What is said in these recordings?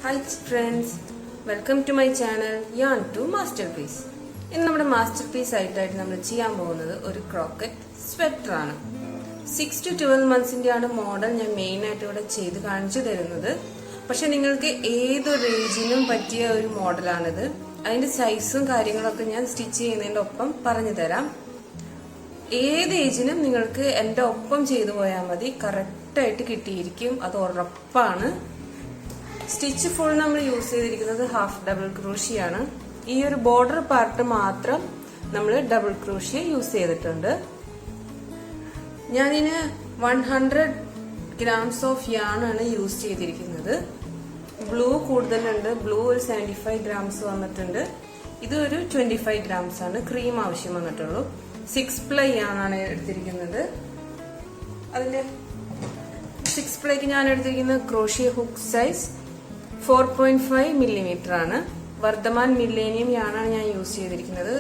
Hi friends, welcome to my channel Yarn to Masterpiece. ഇന്ന് നമ്മുടെ masterpiece ആയിട്ട് നമ്മൾ ചെയ്യാൻ പോകുന്നത് ഒരു ക്രോക്കറ്റ് സ്വെറ്റർ ആണ്. 6 to 12 monthsന്റെ ആണ് മോഡൽ ഞാൻ മെയിൻ ആയിട്ട് ഇവിടെ ചെയ്ത് കാണിച്ചു തരുന്നത്. പക്ഷെ നിങ്ങൾക്ക് ഏതൊരു ഏജിനും പറ്റിയ ഒരു മോഡലാണിത്. അതിന്റെ സൈസും കാര്യങ്ങളൊക്കെ ഞാൻ സ്റ്റിച്ച് ചെയ്യുന്നതിന്റെ ഒപ്പം പറഞ്ഞു തരാം. ഏത് ഏജിനും നിങ്ങൾക്ക് എന്റെ ഒപ്പം ചെയ്തു പോയാൽ മതി, കറക്റ്റ് ആയിട്ട് കിട്ടിയിരിക്കും, അത് ഉറപ്പാണ്. സ്റ്റിച്ച് ഫുൾ നമ്മൾ യൂസ് ചെയ്തിരിക്കുന്നത് ഹാഫ് ഡബിൾ ക്രോഷ്യ ആണ്. ഈ ഒരു ബോർഡർ പാർട്ട് മാത്രം നമ്മൾ ഡബിൾ ക്രോഷ്യ യൂസ് ചെയ്തിട്ടുണ്ട്. ഞാനിന് 100 grams ഓഫ് യാൺ ആണ് യൂസ് ചെയ്തിരിക്കുന്നത്. ബ്ലൂ കൂടുതലുണ്ട്, ബ്ലൂ ഒരു 75 grams വന്നിട്ടുണ്ട്. ഇത് ഒരു 25 grams ആണ്. ക്രീം ആവശ്യം വന്നിട്ടുള്ളൂ. 6 ply യാണാണ് എടുത്തിരിക്കുന്നത്. അതിന്റെ 6 plyക്ക് ഞാൻ എടുത്തിരിക്കുന്നത് ക്രോഷ്യ ഹുക്ക് സൈസ് 4.5 millimeter ആണ്. വർദ്ധമാൻ മില്ലേനിയം യാണാണ് ഞാൻ യൂസ് ചെയ്തിരിക്കുന്നത്.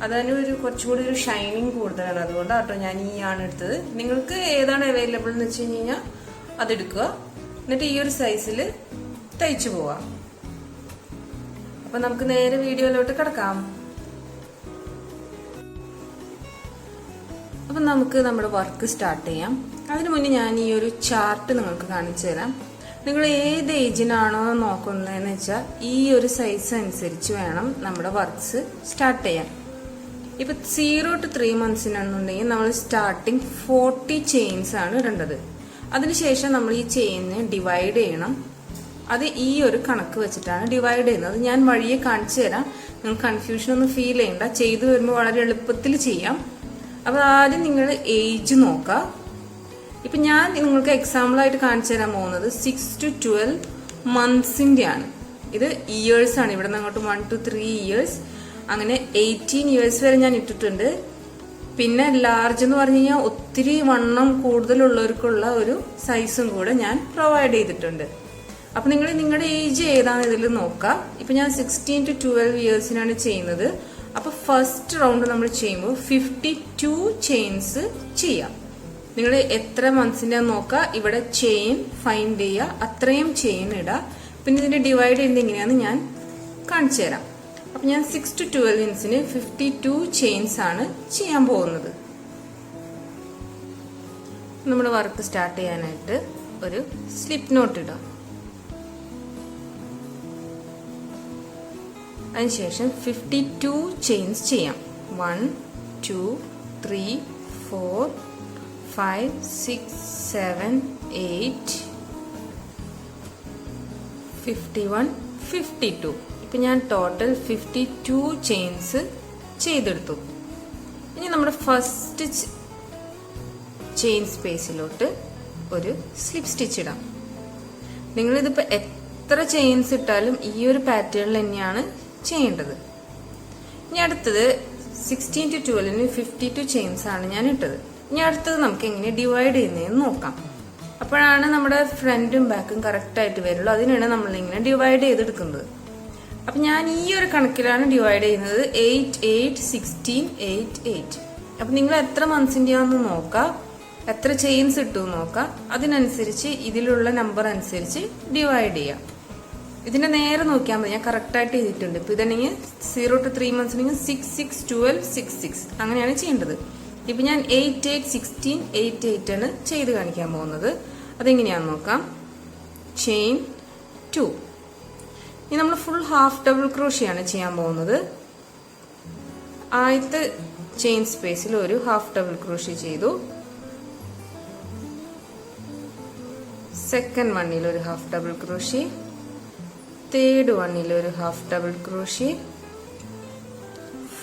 അതിന് ഒരു കുറച്ചും കൂടി ഒരു ഷൈനിങ് കൂടുതലാണ്, അതുകൊണ്ടാട്ടോ ഞാൻ ഈ യാൺ എടുത്തത്. നിങ്ങൾക്ക് ഏതാണ് അവൈലബിൾ എന്ന് വെച്ച് കഴിഞ്ഞാൽ അതെടുക്കുക, എന്നിട്ട് ഈ ഒരു സൈസിൽ തയ്ച്ചു പോവാം. അപ്പൊ നമുക്ക് നേരെ വീഡിയോയിലോട്ട് കിടക്കാം. അപ്പൊ നമുക്ക് നമ്മുടെ വർക്ക് സ്റ്റാർട്ട് ചെയ്യാം. അതിനു മുന്നേ ഞാൻ ഈ ഒരു ചാർട്ട് നിങ്ങൾക്ക് കാണിച്ചു തരാം. നിങ്ങൾ ഏത് ഏജിനാണോ നോക്കുന്നതെന്ന് വെച്ചാൽ ഈ ഒരു സൈസ് അനുസരിച്ച് വേണം നമ്മുടെ വർക്ക്സ് സ്റ്റാർട്ട് ചെയ്യാൻ. ഇപ്പൊ 0 to 3 monthsനാണെന്നുണ്ടെങ്കിൽ നമ്മൾ സ്റ്റാർട്ടിങ് 40 ചെയിൻസ് ആണ് ഇടേണ്ടത്. അതിനുശേഷം നമ്മൾ ഈ ചെയിനെ ഡിവൈഡ് ചെയ്യണം. അത് ഈ ഒരു കണക്ക് വെച്ചിട്ടാണ് ഡിവൈഡ് ചെയ്യുന്നത്. ഞാൻ വഴിയെ കാണിച്ചു തരാം, നിങ്ങൾ കൺഫ്യൂഷൻ ഒന്നും ഫീൽ ചെയ്യണ്ട. ചെയ്തു വരുമ്പോൾ വളരെ എളുപ്പത്തിൽ ചെയ്യാം. അപ്പൊ ആദ്യം നിങ്ങൾ ഏജ് നോക്കാം. ഇപ്പൊ ഞാൻ നിങ്ങൾക്ക് എക്സാമ്പിൾ ആയിട്ട് കാണിച്ചു തരാൻ പോകുന്നത് 6 to 12 monthsന്റെ ആണ്. ഇത് ഇയേഴ്സ് ആണ്. ഇവിടെ നിന്ന് അങ്ങോട്ട് 1 to 3 years, അങ്ങനെ 18 years വരെ ഞാൻ ഇട്ടിട്ടുണ്ട്. പിന്നെ ലാർജ് എന്ന് പറഞ്ഞു കഴിഞ്ഞാൽ ഒത്തിരി വണ്ണം കൂടുതലുള്ളവർക്കുള്ള ഒരു സൈസും കൂടെ ഞാൻ പ്രൊവൈഡ് ചെയ്തിട്ടുണ്ട്. അപ്പൊ നിങ്ങൾ നിങ്ങളുടെ ഏജ് ഏതാണ് ഇതിൽ നോക്കാം. ഇപ്പൊ ഞാൻ 16 to 12 yearsനാണ് ചെയ്യുന്നത്. അപ്പൊ ഫസ്റ്റ് റൗണ്ട് നമ്മൾ ചെയ്യുമ്പോൾ 52 ചെയിൻസ് ചെയ്യാം. നിങ്ങൾ എത്ര മന്ത്സിന്റെ നോക്കുക, ഇവിടെ ചെയിൻ ഫൈൻഡ് ചെയ്യുക, അത്രയും ചെയിൻ ഇടുക. പിന്നെ ഇതിന്റെ ഡിവൈഡ് ചെയ്യുന്നത് എങ്ങനെയാന്ന് ഞാൻ കാണിച്ചു തരാം. അപ്പൊ ഞാൻ 6 to 12 inchന് 52 ചെയിൻസ് ആണ് ചെയ്യാൻ പോകുന്നത്. നമ്മുടെ വർക്ക് സ്റ്റാർട്ട് ചെയ്യാനായിട്ട് ഒരു സ്ലിപ്പ് നോട്ട് ഇടാം. അതിനുശേഷം 52 ചെയിൻസ് ചെയ്യാം. 1 2 3 4 5 6 7 8 51 52. ഇപ്പൊ ഞാൻ ടോട്ടൽ 52 ചെയിൻസ് ചെയ്തെടുത്തു. ഇനി നമ്മുടെ ഫസ്റ്റ് ചെയിൻ സ്പേസിലോട്ട് ഒരു സ്ലിപ്പ് സ്റ്റിച്ച് ഇടാം. നിങ്ങളിതിപ്പോ എത്ര ചെയിൻസ് ഇട്ടാലും ഈ ഒരു പാറ്റേണിൽ തന്നെയാണ് ചെയ്യേണ്ടത്. ഇനി അടുത്തത് 16 to 12ന് 52 ചെയിൻസ് ആണ് ഞാൻ ഇട്ടത്. ഇനി അടുത്തത് നമുക്ക് എങ്ങനെ ഡിവൈഡ് ചെയ്യുന്നതെന്ന് നോക്കാം. അപ്പോഴാണ് നമ്മുടെ ഫ്രണ്ടും ബാക്കും കറക്റ്റ് ആയിട്ട് വരുള്ളൂ. അതിനാണ് നമ്മൾ ഇങ്ങനെ ഡിവൈഡ് ചെയ്തെടുക്കുന്നത്. അപ്പൊ ഞാൻ ഈ ഒരു കണക്കിലാണ് ഡിവൈഡ് ചെയ്യുന്നത്. 8 8 16 8 8. അപ്പൊ നിങ്ങൾ എത്ര മന്ത്സിന്റെ ആണെന്ന് നോക്കാം, എത്ര ചെയിൻസ് ഇട്ടു നോക്കാം. അതിനനുസരിച്ച് ഇതിലുള്ള നമ്പർ അനുസരിച്ച് ഡിവൈഡ് ചെയ്യാം. ഇതിന്റെ നേരെ നോക്കിയാൽ മതി, ഞാൻ കറക്റ്റ് ആയിട്ട് ചെയ്തിട്ടുണ്ട്. ഇപ്പൊ ഇതാണെങ്കിൽ 0 to 3 months 6 6 12 6 6 അങ്ങനെയാണ് ചെയ്യേണ്ടത്. ഇപ്പൊ ഞാൻ 8 8 16 8 8 ആണ് ചെയ്ത് കാണിക്കാൻ പോകുന്നത്. അതെങ്ങനെയാന്ന് നോക്കാം. ചെയിൻ 2. ഇനി നമ്മൾ ഫുൾ ഹാഫ് ഡബിൾ ക്രോഷ്യ ആണ് ചെയ്യാൻ പോകുന്നത്. ആദ്യത്തെ ചെയിൻ സ്പേസിൽ ഒരു ഹാഫ് ഡബിൾ ക്രോഷ്യ ചെയ്തു. സെക്കൻഡ് വണ്ണിൽ ഒരു ഹാഫ് ഡബിൾ ക്രോഷ്യ, തേർഡ് വണ്ണിൽ ഒരു ഹാഫ് ഡബിൾ ക്രോഷ്യ,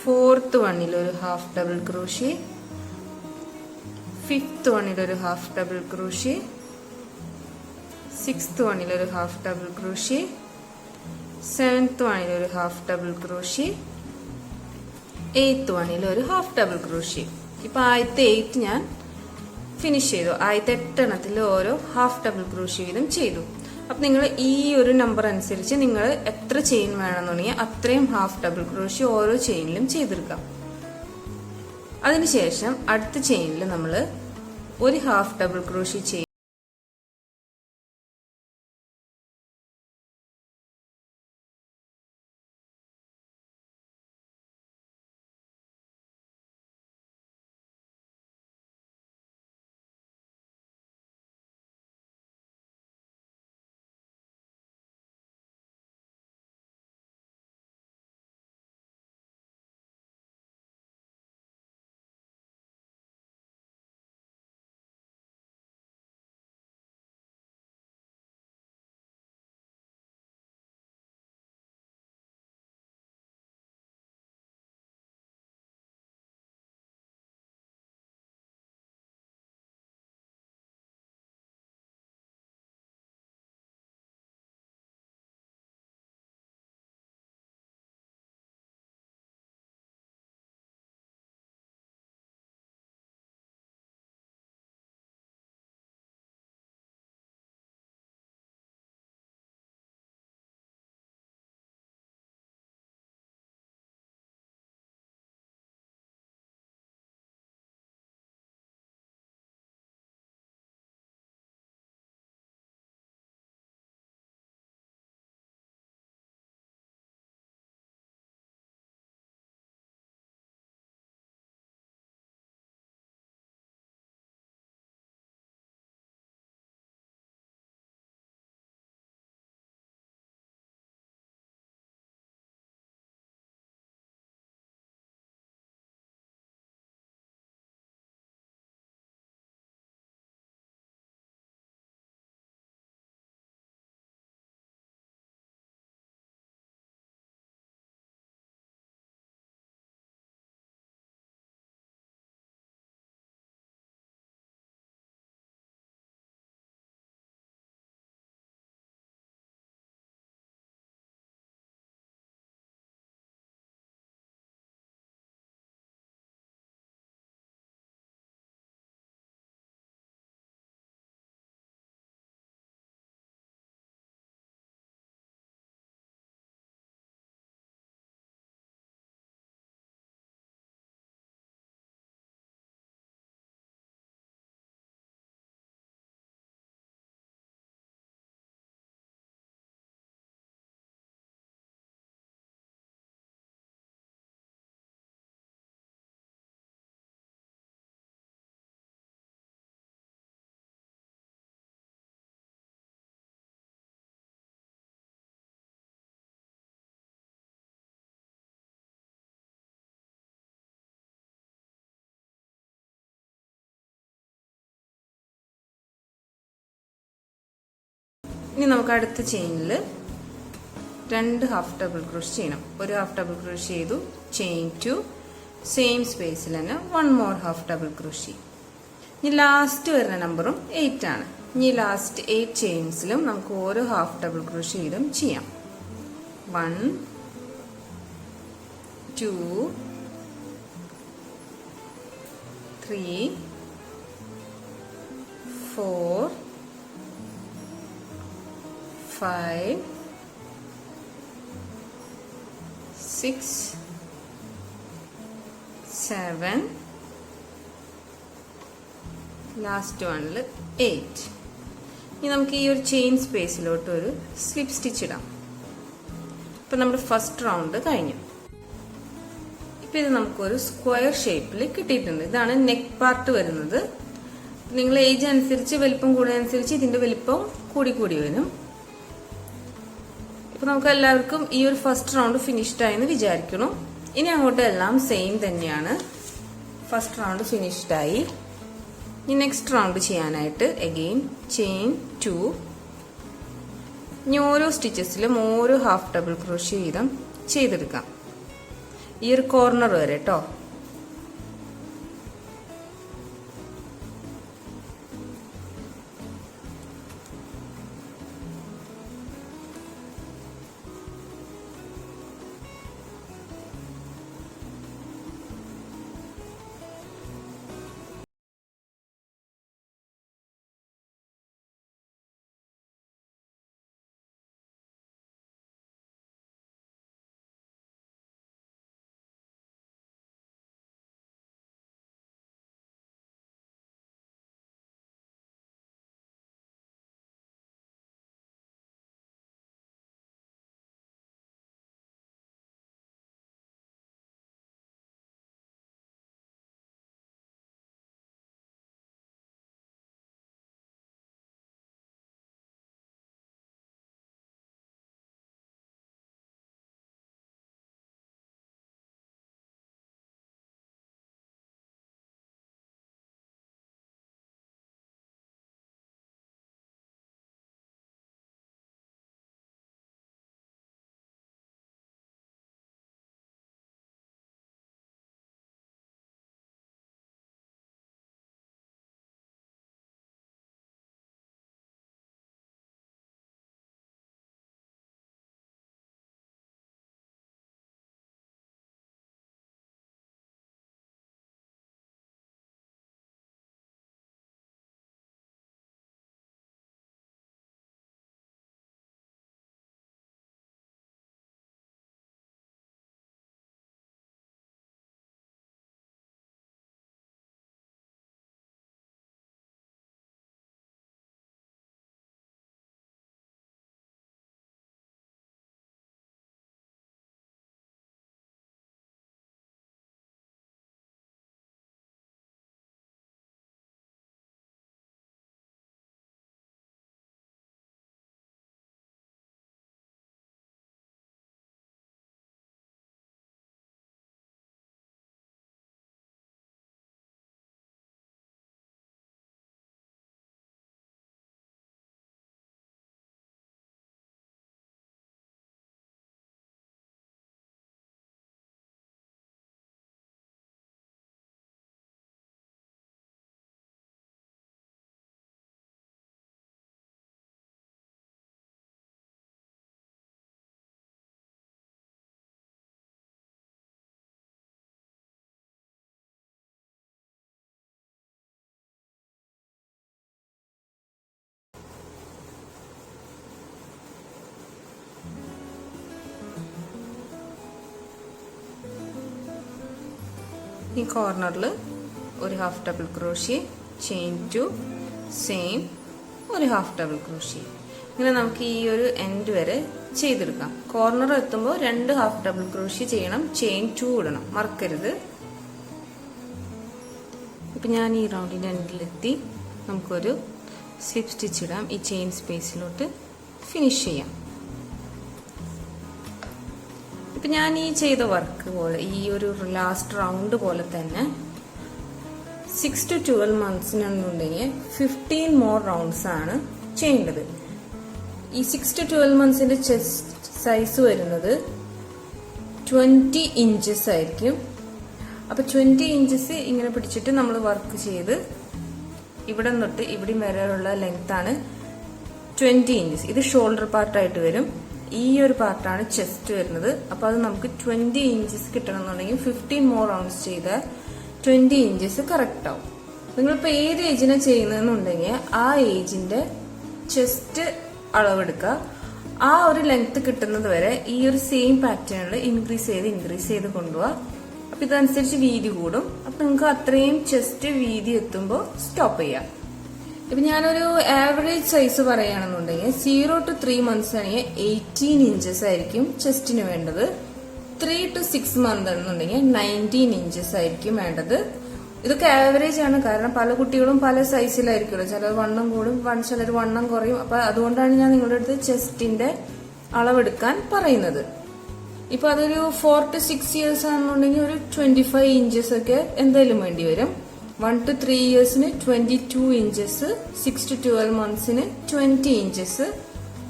ഫോർത്ത് വണ്ണിൽ ഒരു ഹാഫ് ഡബിൾ ക്രോഷ്യ, ഫിഫ്ത്ത് വണ്ണിൽ ഒരു ഹാഫ് ഡബിൾ ക്രോഷ്യ, സിക്സ്ത് വണ്ണിൽ ഒരു ഹാഫ് ഡബിൾ ക്രോഷ്യ, സെവൻത്ത് വണ്ണിൽ ഒരു ഹാഫ് ഡബിൾ ക്രോഷ്യ, എയ്ത്ത് വണ്ണിൽ ഒരു ഹാഫ് ഡബിൾ ക്രോഷ്യ. ഇപ്പൊ ആദ്യത്തെ 8 ഞാൻ ഫിനിഷ് ചെയ്തു. ആദ്യത്തെ 8 എണ്ണത്തിൽ ഓരോ ഹാഫ് ഡബിൾ ക്രോഷ്യ വീതം ചെയ്തു. അപ്പൊ നിങ്ങൾ ഈ ഒരു നമ്പർ അനുസരിച്ച് നിങ്ങൾ എത്ര ചെയിൻ വേണമെന്നുണ്ടെങ്കിൽ അത്രയും ഹാഫ് ഡബിൾ ക്രോഷ്യ ഓരോ ചെയിനിലും ചെയ്തെടുക്കാം. അതിനുശേഷം അടുത്ത ചെയിനിൽ നമ്മൾ ഒരു ഹാഫ് ഡബിൾ ക്രോഷ്യ ചെയ്യും. ഇനി നമുക്ക് അടുത്ത ചെയിനിൽ 2 ഹാഫ് ഡബിൾ ക്രോഷ് ചെയ്യണം. ഒരു ഹാഫ് ഡബിൾ ക്രോഷ് ചെയ്തു, ചെയിൻ 2, സെയിം സ്പേസിൽ തന്നെ 1 മോർ ഹാഫ് ഡബിൾ ക്രോഷ്. ഇനി ലാസ്റ്റ് വരുന്ന നമ്പറും 8 ആണ്. ഇനി ലാസ്റ്റ് 8 ചെയിൻസിലും നമുക്ക് ഓരോ ഹാഫ് ഡബിൾ ക്രോഷ് വീതം ചെയ്യാം. 1 2 3 4 5 6 7 ലാസ്റ്റ് വണ്ണിൽ 8. ഇനി നമുക്ക് ഈ ഒരു ചെയിൻ സ്പേസിലോട്ട് ഒരു സ്ലിപ്പ് സ്റ്റിച്ച് ഇടാം. ഇപ്പം നമ്മുടെ ഫസ്റ്റ് റൗണ്ട് കഴിഞ്ഞു. ഇപ്പം ഇത് നമുക്കൊരു സ്ക്വയർ ഷേപ്പിൽ കിട്ടിയിട്ടുണ്ട്. ഇതാണ് നെക്ക് പാർട്ട് വരുന്നത്. നിങ്ങൾ ഏജ് അനുസരിച്ച് വലിപ്പം കൂടുന്നതനുസരിച്ച് ഇതിന്റെ വലിപ്പം കൂടി കൂടി വരും. ഇപ്പൊ നമുക്ക് എല്ലാവർക്കും ഈ ഒരു ഫസ്റ്റ് റൗണ്ട് ഫിനിഷ്ഡ് ആയെന്ന് വിചാരിക്കണം. ഇനി അങ്ങോട്ട് എല്ലാം സെയിം തന്നെയാണ്. ഫസ്റ്റ് റൗണ്ട് ഫിനിഷ്ഡ് ആയി. ഇനി നെക്സ്റ്റ് റൗണ്ട് ചെയ്യാനായിട്ട് അഗെയിൻ ചെയിൻ 2. ഇനി ഓരോ സ്റ്റിച്ചസിലും ഓരോ ഹാഫ് ഡബിൾ ക്രോഷ്യ വീതം ചെയ്തെടുക്കാം, ഈ ഒരു കോർണർ വരെ കേട്ടോ. ഈ കോർണറിൽ ഒരു half double crochet, chain 2, same ഒരു ഹാഫ് ഡബിൾ ക്രോഷ്യ. ഇങ്ങനെ നമുക്ക് ഈ ഒരു എൻഡ് വരെ ചെയ്തെടുക്കാം. കോർണർ എത്തുമ്പോൾ 2 ഹാഫ് ഡബിൾ ക്രോഷ്യ ചെയ്യണം, ചെയിൻ 2 ഇടണം, മറക്കരുത്. ഇപ്പം ഞാൻ ഈ റൗണ്ടിൻ്റെ എൻഡിലെത്തി. നമുക്കൊരു സ്ലിപ്പ് സ്റ്റിച്ച് ഇടാം. ഈ ചെയിൻ സ്പേസിലോട്ട് ഫിനിഷ് ചെയ്യാം. ഇപ്പം ഞാൻ ഈ ചെയ്ത വർക്ക് പോലെ ഈ ഒരു ലാസ്റ്റ് റൗണ്ട് പോലെ തന്നെ 6 to 12 months 15 മോർ റൗണ്ട്സ് ആണ് ചെയ്യേണ്ടത്. ഈ 6 to 12 മന്ത്സിന്റെ ചെസ്റ്റ് സൈസ് വരുന്നത് 20 ഇഞ്ചസ് ആയിരിക്കും. അപ്പൊ 20 ഇഞ്ചസ് ഇങ്ങനെ പിടിച്ചിട്ട് നമ്മൾ വർക്ക് ചെയ്ത് ഇവിടെ തൊട്ട് ഇവിടെയും വരെയുള്ള ലെങ്ത് ആണ് 20 ഇഞ്ചസ്. ഇത് ഷോൾഡർ പാർട്ടായിട്ട് വരും. ഈ ഒരു പാർട്ടാണ് ചെസ്റ്റ് വരുന്നത്. അപ്പൊ അത് നമുക്ക് 20 ഇഞ്ചസ് കിട്ടണമെന്നുണ്ടെങ്കിൽ 15 മോർ റൗണ്ട്സ് ചെയ്താൽ 20 ഇഞ്ചസ് കറക്റ്റ് ആവും. നിങ്ങളിപ്പോ ഏത് ഏജിനാണ് ചെയ്യുന്നതെന്നുണ്ടെങ്കിൽ ആ ഏജിന്റെ ചെസ്റ്റ് അളവെടുക്കുക. ആ ഒരു ലെങ്ത് കിട്ടുന്നത് വരെ ഈ ഒരു സെയിം പാറ്റേണിൽ ഇൻക്രീസ് ചെയ്ത് കൊണ്ടുപോവാ. അപ്പൊ ഇതനുസരിച്ച് വീതി കൂടും. അപ്പൊ നിങ്ങൾക്ക് അത്രയും ചെസ്റ്റ് വീതി എത്തുമ്പോൾ സ്റ്റോപ്പ് ചെയ്യാം. ഇപ്പൊ ഞാനൊരു ആവറേജ് സൈസ് പറയുകയാണെന്നുണ്ടെങ്കിൽ 0 to 3 മന്ത്സ് ആണെങ്കിൽ 18 ഇഞ്ചസ് ആയിരിക്കും ചെസ്റ്റിന് വേണ്ടത്. 3 to 6 മന്ത് എന്നുണ്ടെങ്കിൽ 19 ഇഞ്ചസ് ആയിരിക്കും വേണ്ടത്. ഇതൊക്കെ ആവറേജ് ആണ്. കാരണം പല കുട്ടികളും പല സൈസിലായിരിക്കുമല്ലോ. ചിലർ വണ്ണം കൂടും, ചിലർ വണ്ണം കുറയും. അപ്പൊ അതുകൊണ്ടാണ് ഞാൻ നിങ്ങളുടെ അടുത്ത് ചെസ്റ്റിന്റെ അളവെടുക്കാൻ പറയുന്നത്. ഇപ്പൊ അതൊരു 4 to 6 ഇയേഴ്സ് ആണെന്നുണ്ടെങ്കിൽ ഒരു 25 ഇഞ്ചസ് ഒക്കെ എന്തായാലും വേണ്ടി വരും. 1 to 3 ഇയേഴ്സിന് 22 ഇഞ്ചസ്, 6 to 12 മന്ത്സിന് 20 ഇഞ്ചസ്.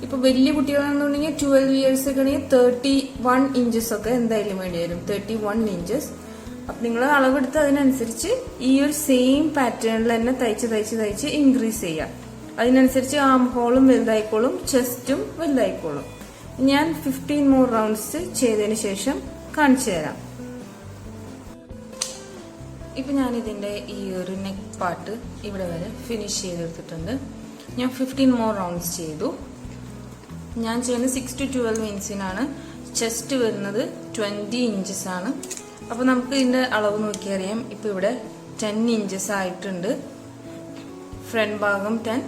ഇപ്പൊ വലിയ കുട്ടികളാണെന്നുണ്ടെങ്കിൽ 12 ഇയേഴ്സ് ഒക്കെ ആണെങ്കിൽ 31 ഇഞ്ചസ് ഒക്കെ എന്തായാലും വേണ്ടി വരും. 31 ഇഞ്ചസ്. അപ്പൊ നിങ്ങൾ അളവെടുത്ത് അതിനനുസരിച്ച് ഈ ഒരു സെയിം പാറ്റേണിൽ തന്നെ തയ്ച്ച് ഇൻക്രീസ് ചെയ്യാം. അതിനനുസരിച്ച് ആം ഹോളും വലുതായിക്കോളും, ചെസ്റ്റും വലുതായിക്കോളും. ഞാൻ 15 മോർ റൗണ്ട്സ് ചെയ്തതിന് ശേഷം കാണിച്ചു തരാം. ഇപ്പൊ ഞാൻ ഇതിന്റെ ഈ ഒരു നെക്ക് പാർട്ട് ഇവിടെ വരെ ഫിനിഷ് ചെയ്തെടുത്തിട്ടുണ്ട്. ഞാൻ 15 മോർ റൗണ്ട്സ് ചെയ്തു. ഞാൻ ചെയ്യുന്നത് 6 to 12 ഇഞ്ചിനാണ്. ചെസ്റ്റ് വരുന്നത് 20 ഇഞ്ചസ് ആണ്. അപ്പൊ നമുക്ക് ഇതിന്റെ അളവ് നോക്കിയറിയാം. ഇപ്പൊ ഇവിടെ 10 ഇഞ്ചസ് ആയിട്ടുണ്ട്. ഫ്രണ്ട് ഭാഗം 10,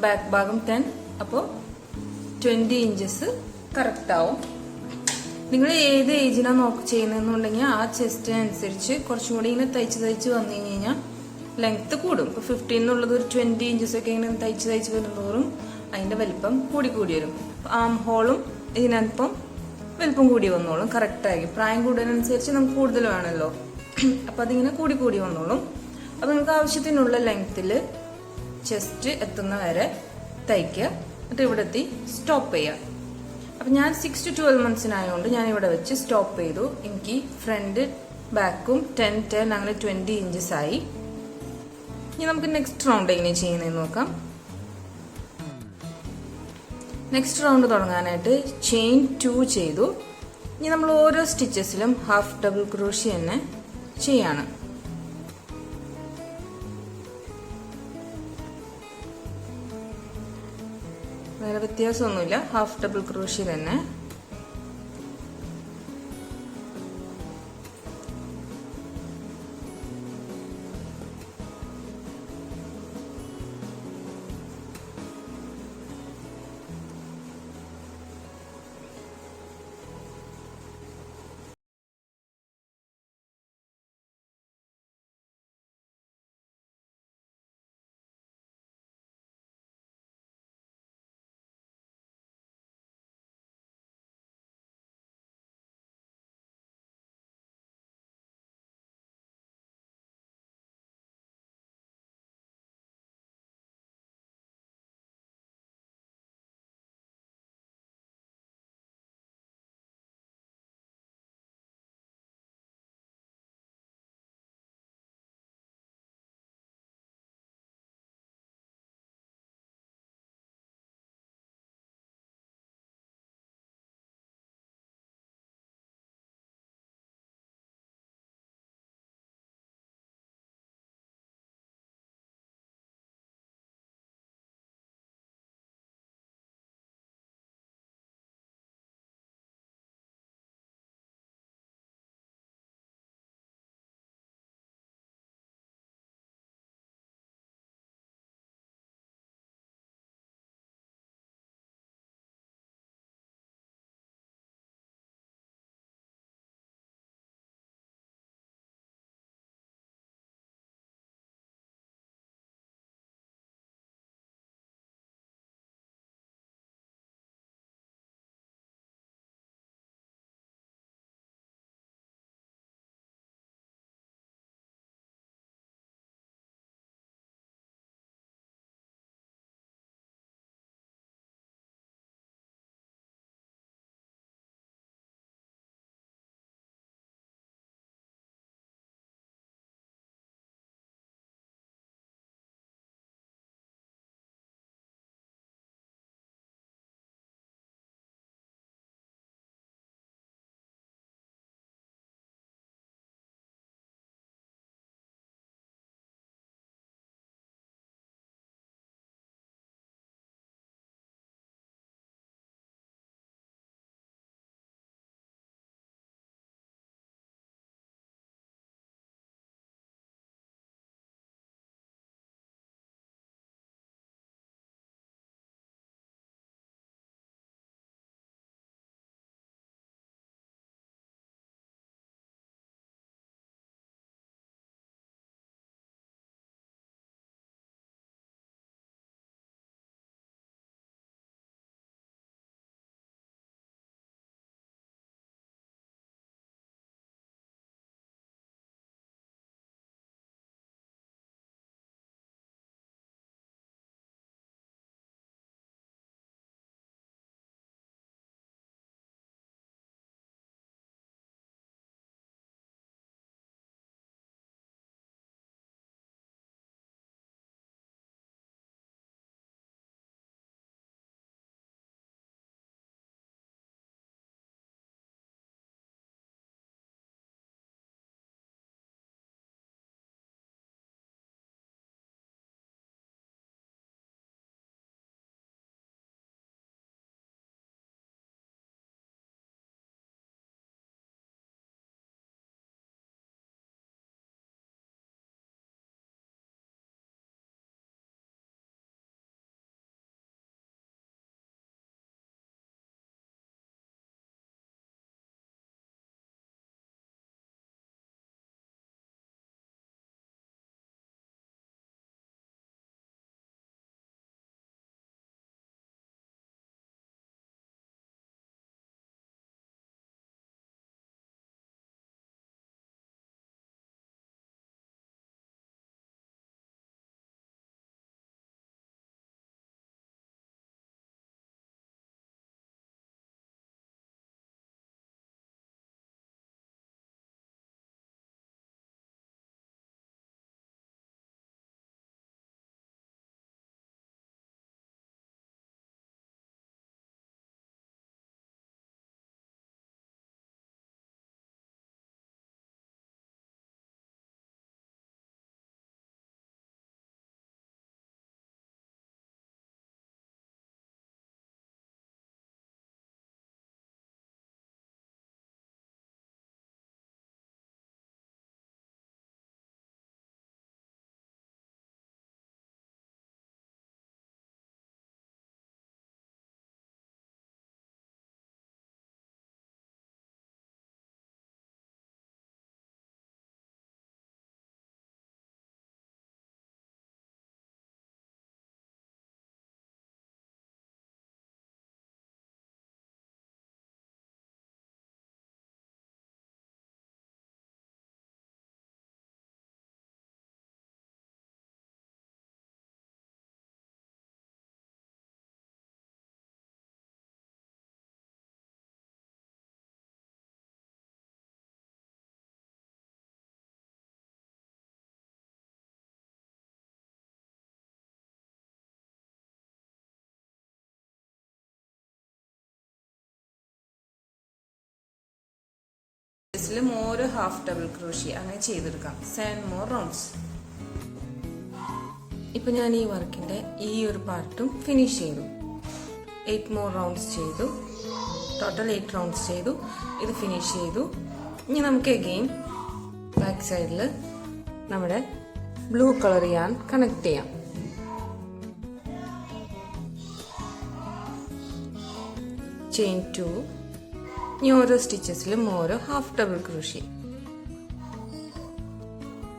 ബാക്ക് ഭാഗം 10. അപ്പോ 20 ഇഞ്ചസ് കറക്റ്റ് ആവും. നിങ്ങൾ ഏത് ഏജിനാണ് ചെയ്യുന്നതെന്നുണ്ടെങ്കിൽ ആ ചെസ്റ്റിനനുസരിച്ച് കുറച്ചും കൂടി ഇങ്ങനെ തയ്ച്ച് വന്നു കഴിഞ്ഞാൽ ലെങ്ത് കൂടും. ഇപ്പൊ 15 എന്നുള്ളത് ഒരു 20 ഇഞ്ചസ് ഒക്കെ ഇങ്ങനെ തയ്ച്ച് വരുന്നതോറും അതിന്റെ വലിപ്പം കൂടി വരും. ആം ഹോളും ഇതിനൊപ്പം വലിപ്പം കൂടി വന്നോളും. കറക്റ്റ് ആയി പ്രായം കൂടുന്നതിനനുസരിച്ച് നമുക്ക് കൂടുതൽ വേണമല്ലോ. അപ്പൊ അതിങ്ങനെ കൂടി വന്നോളും. അപ്പൊ നമുക്ക് ആവശ്യത്തിനുള്ള ലെങ്ത്തില് ചെസ്റ്റ് എത്തുന്ന വരെ തയ്ക്കുക. എന്നിട്ട് ഇവിടെ എത്തി സ്റ്റോപ്പ് ചെയ്യുക. അപ്പൊ ഞാൻ 6 to 12 മന്ത്സിനായതുകൊണ്ട് ഞാൻ ഇവിടെ വെച്ച് സ്റ്റോപ്പ് ചെയ്തു. എനിക്ക് ഫ്രണ്ട് ബാക്കും 10 അങ്ങനെ 20 ഇഞ്ചസ് ആയി. ഇനി നമുക്ക് നെക്സ്റ്റ് റൗണ്ട് എങ്ങനെ ചെയ്യുന്നതെന്ന് നോക്കാം. നെക്സ്റ്റ് റൗണ്ട് തുടങ്ങാനായിട്ട് ചെയിൻ 2 ചെയ്തു. ഇനി നമ്മൾ ഓരോ സ്റ്റിച്ചസിലും ഹാഫ് ഡബിൾ ക്രോഷ്യ തന്നെ ചെയ്യാണ്. വേറെ വ്യത്യാസമൊന്നുമില്ല. ഹാഫ് ഡബിൾ ക്രോഷ്യ തന്നെ. സ്റ്റിച്ചസിലും ഓരോ ഹാഫ് ഡബിൾ ക്രോഷ്യ അങ്ങനെ ചെയ്തെടുക്കാം. 7 more rounds. ഇപ്പൊ ഞാൻ ഈ വർക്കിന്റെ ഈ ഒരു പാർട്ടും ഫിനിഷ് ചെയ്തു. 8 more rounds ചെയ്തു. ടോട്ടൽ 8 rounds ചെയ്തു. ഇത് ഫിനിഷ് ചെയ്തു. ഇനി നമുക്ക് അഗെയിൻ ബാക്ക് സൈഡിൽ നമ്മുടെ ബ്ലൂ കളർ ചെയ്യാൻ കണക്ട് ചെയ്യാം. ചെയിൻ 2. ഇനി ഓരോ സ്റ്റിച്ചസിലും ഓരോ ഹാഫ് ഡബിൾ ക്രോഷ്യ.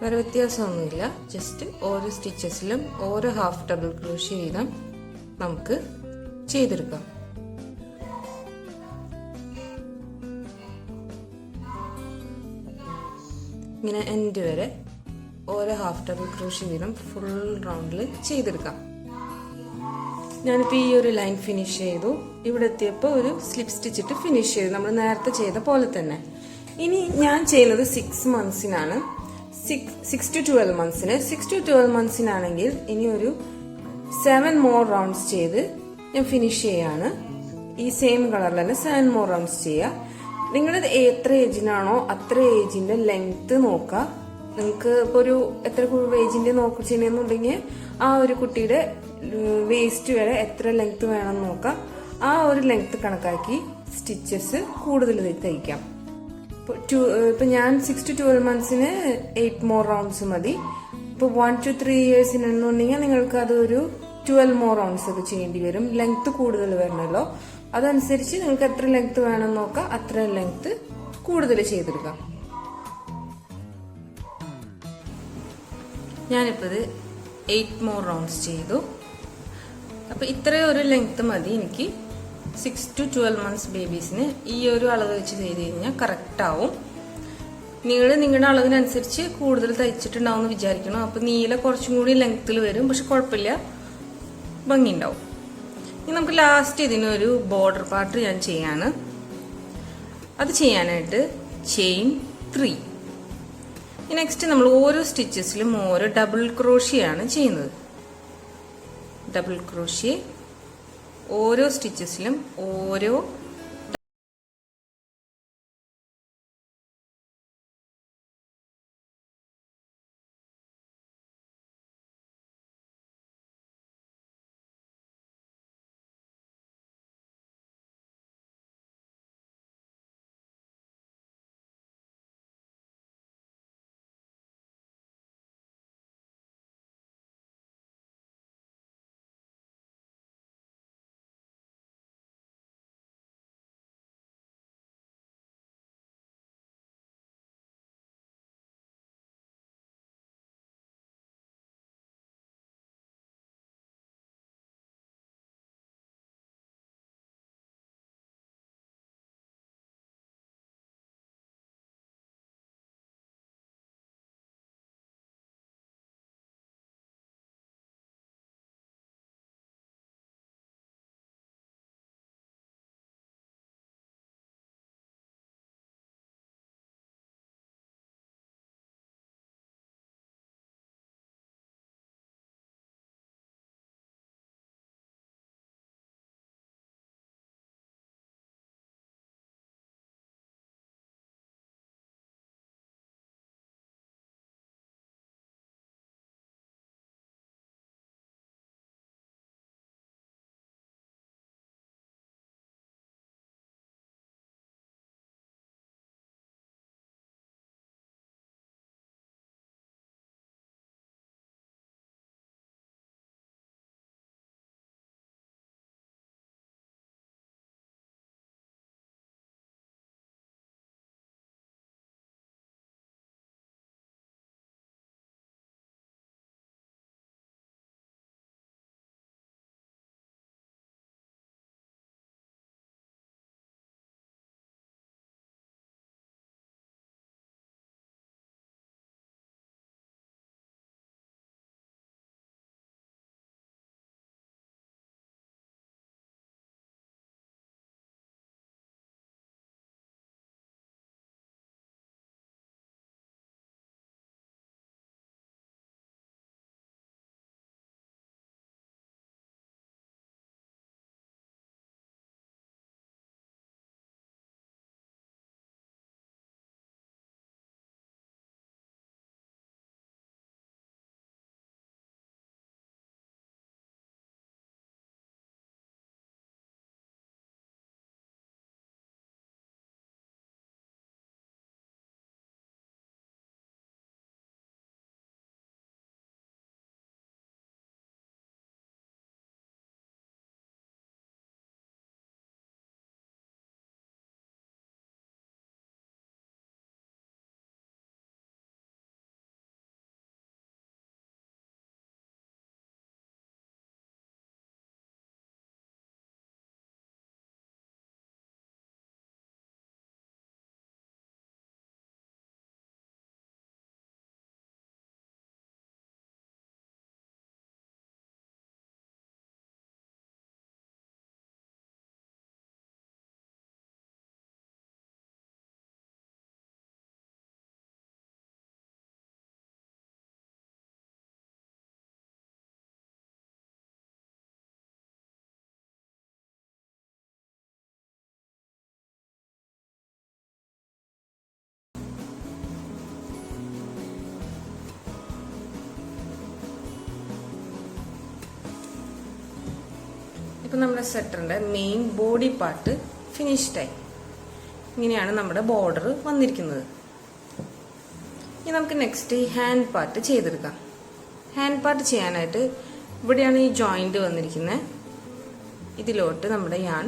വേറെ വ്യത്യാസമൊന്നുമില്ല. ജസ്റ്റ് ഓരോ സ്റ്റിച്ചസിലും ഓരോ ഹാഫ് ഡബിൾ ക്രോഷ്യ വീതം നമുക്ക് ചെയ്തെടുക്കാം. ഇങ്ങനെ എൻഡ് വരെ ഓരോ ഹാഫ് ഡബിൾ ക്രോഷ്യ വീതം ഫുൾ റൗണ്ടിൽ ചെയ്തെടുക്കാം. ഞാനിപ്പോൾ ഈ ഒരു ലൈൻ ഫിനിഷ് ചെയ്തു. ഇവിടെ എത്തിയപ്പോൾ ഒരു സ്ലിപ്പ് സ്റ്റിച്ച് ഇട്ട് ഫിനിഷ് ചെയ്തു, നമ്മൾ നേരത്തെ ചെയ്ത പോലെ തന്നെ. ഇനി ഞാൻ ചെയ്യുന്നത് 6 monthsനാണ്. 6 to 12 monthsന്. 6 to 12 monthsനാണെങ്കിൽ ഇനി ഒരു 7 more rounds ചെയ്ത് ഞാൻ ഫിനിഷ് ചെയ്യാണ്. ഈ സെയിം കളറിൽ തന്നെ 7 more rounds ചെയ്യുക. നിങ്ങളുടെ എത്ര ഏജിനാണോ അത്ര ഏജിന്റെ ലെങ്ത് നോക്കുക. നിങ്ങൾക്ക് ഇപ്പോൾ ഒരു എത്ര ഏജിന്റെ നോക്കുന്നുണ്ടെങ്കിൽ ആ ഒരു കുട്ടിയുടെ വേസ്റ്റ് വരെ എത്ര ലെങ്ത് വേണം നോക്കാം. ആ ഒരു ലെങ്ത് കണക്കാക്കി സ്റ്റിച്ചസ് കൂടുതൽ തയ്ക്കാം. ഇപ്പൊ ഞാൻ 6 to 12 monthsന് 8 more rounds മതി. ഇപ്പൊ 1 to 3 yearsനുണ്ടെങ്കിൽ നിങ്ങൾക്ക് അതൊരു 12 more rounds ഒക്കെ ചെയ്യേണ്ടി വരും. ലെങ്ത് കൂടുതൽ വരണല്ലോ. അതനുസരിച്ച് നിങ്ങൾക്ക് എത്ര ലെങ്ത് വേണം നോക്കാം. അത്ര ലെങ്ത് കൂടുതൽ ചെയ്തെടുക്കാം. ഞാനിപ്പോൾ ഇത് 8 more rounds ചെയ്തു. അപ്പൊ ഇത്രയും ഒരു ലെങ്ത് മതി എനിക്ക് 6 to 12 months ബേബീസിന്. ഈ ഒരു അളവ് വെച്ച് ചെയ്ത് കഴിഞ്ഞാൽ കറക്റ്റ് ആവും. നിങ്ങളുടെ അളവിനനുസരിച്ച് കൂടുതൽ തയ്ച്ചിട്ടുണ്ടാവും എന്ന് വിചാരിക്കണം. അപ്പൊ നീല കുറച്ചും കൂടി ലെങ്ത്തിൽ വരും, പക്ഷെ കുഴപ്പമില്ല, ഭംഗി ഉണ്ടാവും. ഇനി നമുക്ക് ലാസ്റ്റ് ഇതിനൊരു ബോർഡർ പാർട്ട് ഞാൻ ചെയ്യാണ്. അത് ചെയ്യാനായിട്ട് ചെയിൻ 3. നെക്സ്റ്റ് നമ്മൾ ഓരോ സ്റ്റിച്ചസിലും ഓരോ ഡബിൾ ക്രോഷ്യാണ് ചെയ്യുന്നത്. ഡബിൾ ക്രോഷ്യ ഓരോ സ്റ്റിച്ചസിലും ഓരോ അപ്പോൾ നമ്മുടെ സ്വെറ്ററിൻ്റെ മെയിൻ ബോഡി പാർട്ട് ഫിനിഷ്ഡായി. ഇങ്ങനെയാണ് നമ്മുടെ ബോർഡർ വന്നിരിക്കുന്നത്. ഇനി നമുക്ക് നെക്സ്റ്റ് ഈ ഹാൻഡ് പാർട്ട് ചെയ്തെടുക്കാം. ഹാൻഡ് പാർട്ട് ചെയ്യാനായിട്ട് ഇവിടെയാണ് ഈ ജോയിന്റ് വന്നിരിക്കുന്നത്. ഇതിലോട്ട് നമ്മുടെ യാൺ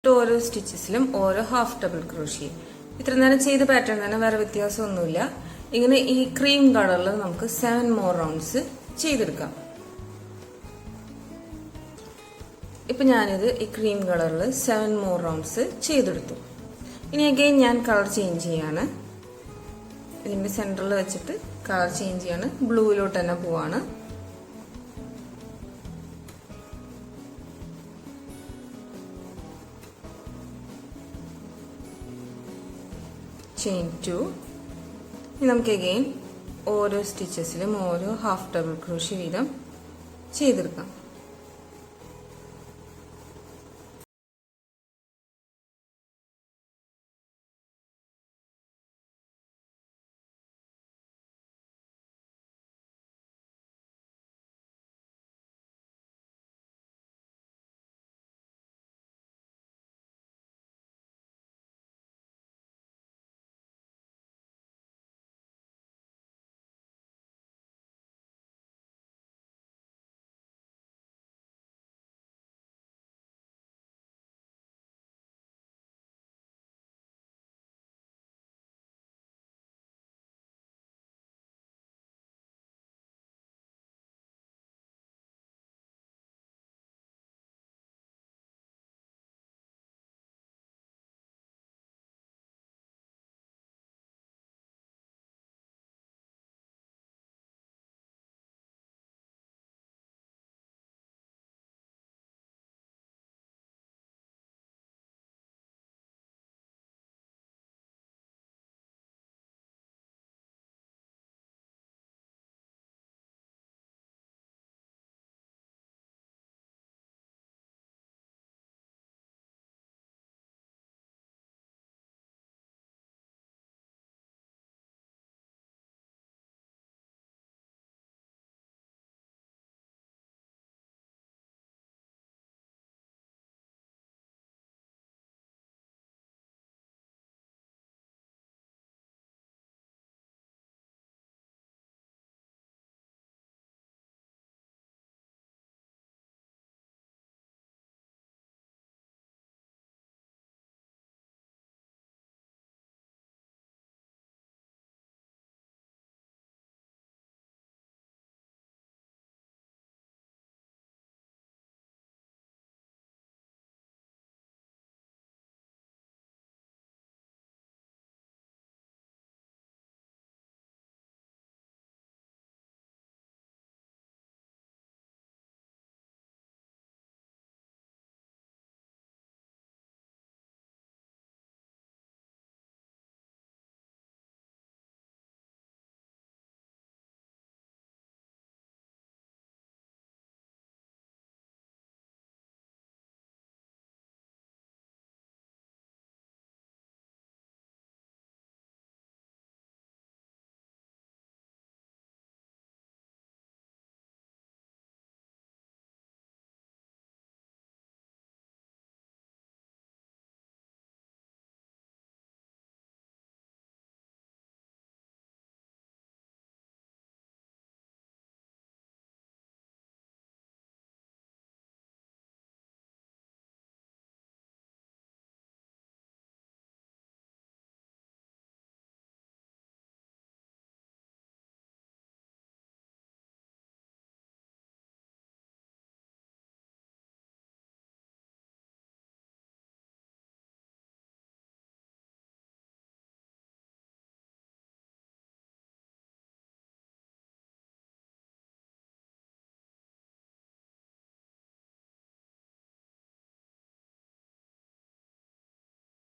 ഓരോ സ്റ്റിച്ചസിലും ഓരോ ഹാഫ് ഡബിൾ ക്രോഷ്യ. ഇത്ര നേരം ചെയ്ത പാറ്റേൺ തന്നെ, വേറെ വ്യത്യാസമൊന്നുമില്ല. ഇങ്ങനെ ഈ ക്രീം കളറിൽ നമുക്ക് 7 മോർ റൗണ്ട്സ് ചെയ്തെടുക്കാം. ഇപ്പൊ ഞാനിത് ഈ ക്രീം കളറിൽ 7 മോർ റൗണ്ട്സ് ചെയ്തെടുത്തു. ഇനി അഗൈൻ ഞാൻ കളർ ചേഞ്ച് ചെയ്യാണ്. ഇതിന്റെ സെന്ററിൽ വെച്ചിട്ട് കളർ ചേഞ്ച് ചെയ്യാണ്. ബ്ലൂയിലോട്ട് തന്നെ പോവാണ്. ചെയിൻ 2. ഇനി നമുക്ക് അഗെയിൻ ഓരോ സ്റ്റിച്ചസിലും ഓരോ ഹാഫ് ഡബിൾ ക്രോഷ്യ വീതം ചെയ്തെടുക്കാം.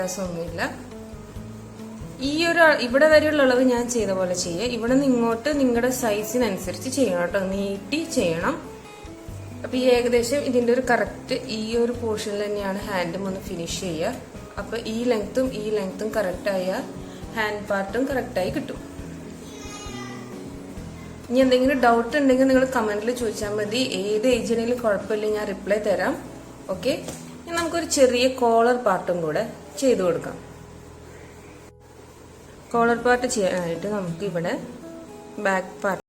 വ്യത്യാസമൊന്നുമില്ല. ഇവിടെ വരെയുള്ള അളവ് ഞാൻ ചെയ്ത പോലെ ചെയ്യുക. ഇവിടെ നിന്ന് ഇങ്ങോട്ട് നിങ്ങളുടെ സൈസിനനുസരിച്ച് ചെയ്യണം കേട്ടോ, നീട്ടി ചെയ്യണം. അപ്പൊ ഈ ഏകദേശം ഇതിന്റെ ഒരു കറക്റ്റ് ഈ ഒരു പോർഷനിൽ തന്നെയാണ് ഹാൻഡും ഒന്ന് ഫിനിഷ് ചെയ്യുക. അപ്പൊ ഈ ലെങ്ത്തും കറക്റ്റായ ഹാൻഡ് പാർട്ടും കറക്റ്റായി കിട്ടും. ഇനി എന്തെങ്കിലും ഡൗട്ട് ഉണ്ടെങ്കിൽ നിങ്ങൾ കമന്റിൽ ചോദിച്ചാൽ മതി. ഏത് ഏജിനെങ്കിലും കുഴപ്പമില്ല, ഞാൻ റിപ്ലൈ തരാം. ഓക്കെ, ഇനി നമുക്കൊരു ചെറിയ കോളർ പാർട്ടും കൂടെ ചെയ്തു കൊടുക്കാം. കോളർ പാർട്ട് ചെയ്യാനായിട്ട് നമുക്ക് ഇവിടെ ബാക്ക് പാർട്ട്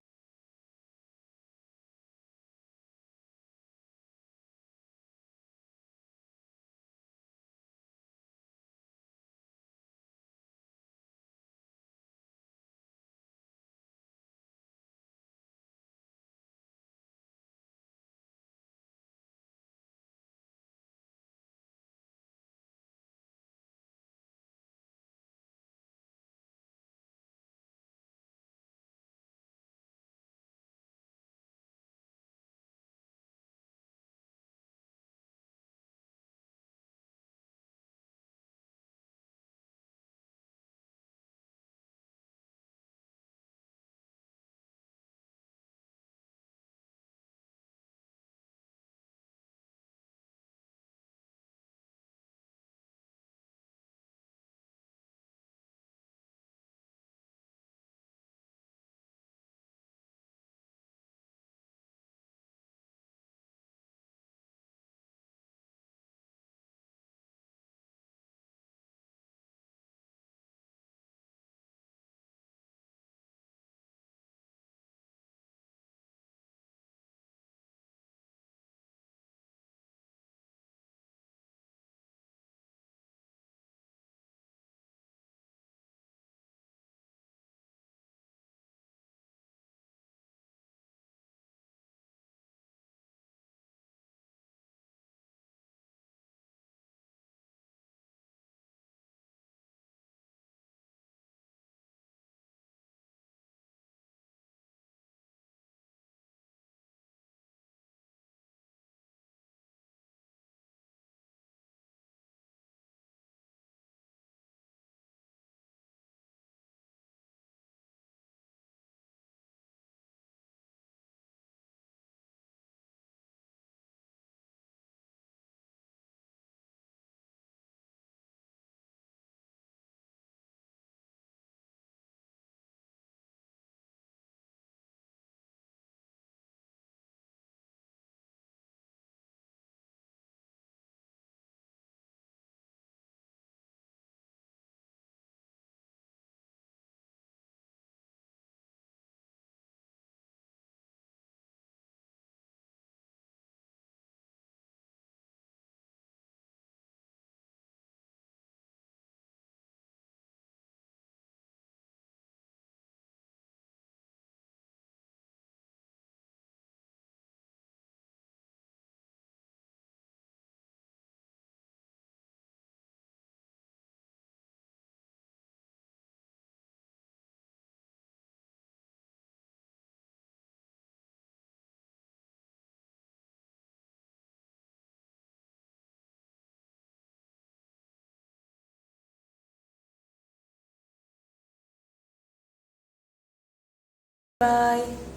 ബൈ.